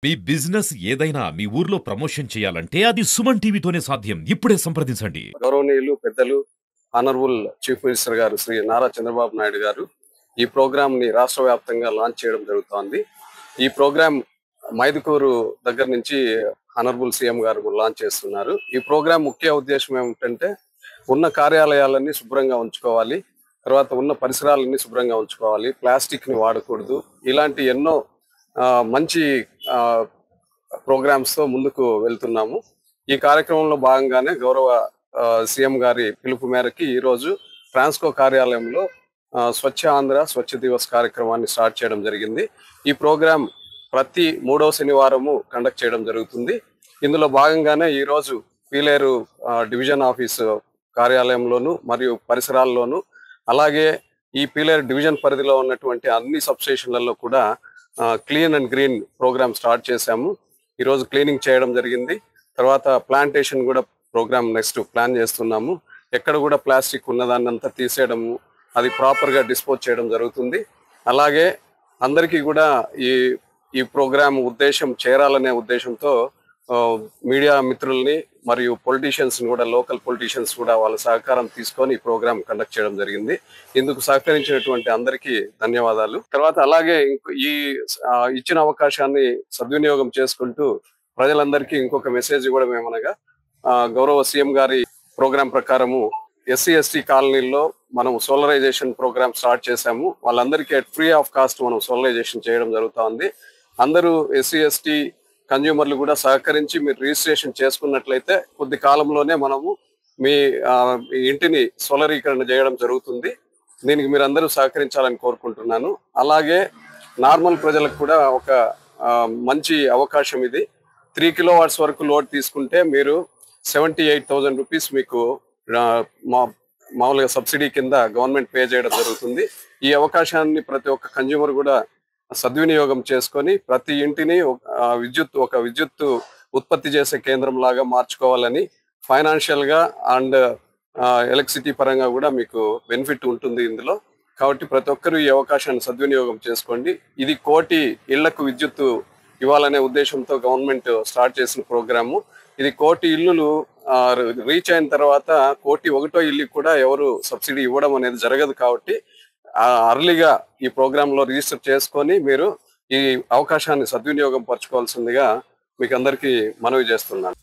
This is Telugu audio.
మీ బిజినెస్ ఏదైనా మీ ఊర్లో ప్రమోషన్ చేయాలంటే అది సుమన్ టీవీతోనే సాధ్యం. ఇప్పుడే సంప్రదించండి. గౌరవనీయులు పెద్దలు ఆనరబుల్ చీఫ్ మినిస్టర్ గారు శ్రీ నారా చంద్రబాబు నాయుడు గారు ఈ ప్రోగ్రామ్ ని రాష్ట్ర వ్యాప్తంగా లాంచ్ చేయడం జరుగుతోంది. ఈ ప్రోగ్రామ్ మైదుకూరు దగ్గర నుంచి ఆనరబుల్ సీఎం గారు లాంచ్ చేస్తున్నారు. ఈ ప్రోగ్రామ్ ముఖ్య ఉద్దేశం ఏమిటంటే ఉన్న కార్యాలయాలన్నీ శుభ్రంగా ఉంచుకోవాలి, తర్వాత ఉన్న పరిసరాలన్నీ శుభ్రంగా ఉంచుకోవాలి, ప్లాస్టిక్ ని వాడకూడదు, ఇలాంటి ఎన్నో మంచి ప్రోగ్రామ్స్ తో ముందుకు వెళ్తున్నాము. ఈ కార్యక్రమంలో భాగంగానే గౌరవ సీఎం గారి పిలుపు మేరకి ఈరోజు ట్రాన్స్కో కార్యాలయంలో స్వచ్ఛ ఆంధ్ర స్వచ్ఛ దివస్ కార్యక్రమాన్ని స్టార్ట్ చేయడం జరిగింది. ఈ ప్రోగ్రాం ప్రతి 3వ శనివారము కండక్ట్ చేయడం జరుగుతుంది. ఇందులో భాగంగానే ఈరోజు పీలేరు డివిజన్ ఆఫీసు కార్యాలయంలోను మరియు పరిసరాల్లోనూ, అలాగే ఈ పీలేరు డివిజన్ పరిధిలో ఉన్నటువంటి అన్ని సబ్స్టేషన్లలో కూడా clean and green program start చేశాము. ఈరోజు క్లీనింగ్ చేయడం జరిగింది. తర్వాత ప్లాంటేషన్ కూడా ప్రోగ్రామ్ నెక్స్ట్ ప్లాన్ చేస్తున్నాము. ఎక్కడ కూడా ప్లాస్టిక్ ఉన్నదాన్ని అంతా తీసేయడము, అది ప్రాపర్గా డిస్పోజ్ చేయడం జరుగుతుంది. అలాగే అందరికీ కూడా ఈ ఈ ప్రోగ్రామ్ ఉద్దేశం చేరాలనే ఉద్దేశంతో మీడియా మిత్రుల్ని మరియు పొలిటీషియన్స్ కూడా, లోకల్ పొలిటీషియన్స్ కూడా వాళ్ళ సహకారం తీసుకొని ఈ ప్రోగ్రామ్ కండక్ట్ చేయడం జరిగింది. ఇందుకు సహకరించినటువంటి అందరికీ ధన్యవాదాలు. తర్వాత అలాగే ఈ ఇచ్చిన అవకాశాన్ని సద్వినియోగం చేసుకుంటూ ప్రజలందరికీ ఇంకొక మెసేజ్ కూడా ఏమనగా, గౌరవ సీఎం గారి ప్రోగ్రాం ప్రకారము ఎస్సీ ఎస్టీ కాలనీల్లో మనం సోలరైజేషన్ ప్రోగ్రామ్ స్టార్ట్ చేశాము. వాళ్ళందరికీ ఫ్రీ ఆఫ్ కాస్ట్ మనం సోలరైజేషన్ చేయడం జరుగుతోంది. అందరూ ఎస్సీ ఎస్టీ కన్జ్యూమర్లు కూడా సహకరించి మీరు రిజిస్ట్రేషన్ చేసుకున్నట్లయితే కొద్ది కాలంలోనే మనము మీ ఇంటిని సోలరీకరణ చేయడం జరుగుతుంది. దీనికి మీరు అందరూ సహకరించాలని కోరుకుంటున్నాను. అలాగే నార్మల్ ప్రజలకు కూడా ఒక మంచి అవకాశం ఇది. 3 కిలోవాట్స్ వరకు లోడ్ తీసుకుంటే మీరు 78,000 రూపీస్ మీకు మామూలుగా సబ్సిడీ కింద గవర్నమెంట్ పే చేయడం జరుగుతుంది. ఈ అవకాశాన్ని ప్రతి ఒక్క కన్జ్యూమర్ కూడా సద్వినియోగం చేసుకొని ప్రతి ఇంటిని ఒక విద్యుత్ ఉత్పత్తి చేసే కేంద్రం లాగా మార్చుకోవాలని, ఫైనాన్షియల్ గా అండ్ ఎలక్ట్రిసిటీ పరంగా కూడా మీకు బెనిఫిట్ ఉంటుంది ఇందులో. కాబట్టి ప్రతి ఒక్కరూ ఈ అవకాశాన్ని సద్వినియోగం చేసుకోండి. ఇది 1 కోటి ఇళ్లకు విద్యుత్ ఇవ్వాలనే ఉద్దేశంతో గవర్నమెంట్ స్టార్ట్ చేసిన ప్రోగ్రాము. ఇది 1 కోటి ఇల్లులు రీచ్ అయిన తర్వాత 1,01వ ఇల్లుకి కూడా ఎవరు సబ్సిడీ ఇవ్వడం అనేది జరగదు. కాబట్టి అర్లీగా ఈ ప్రోగ్రాంలో రిజిస్టర్ చేసుకొని మీరు ఈ అవకాశాన్ని సద్వినియోగం పరచుకోవాల్సిందిగా మీకు అందరికీ మనవి చేస్తున్నాను.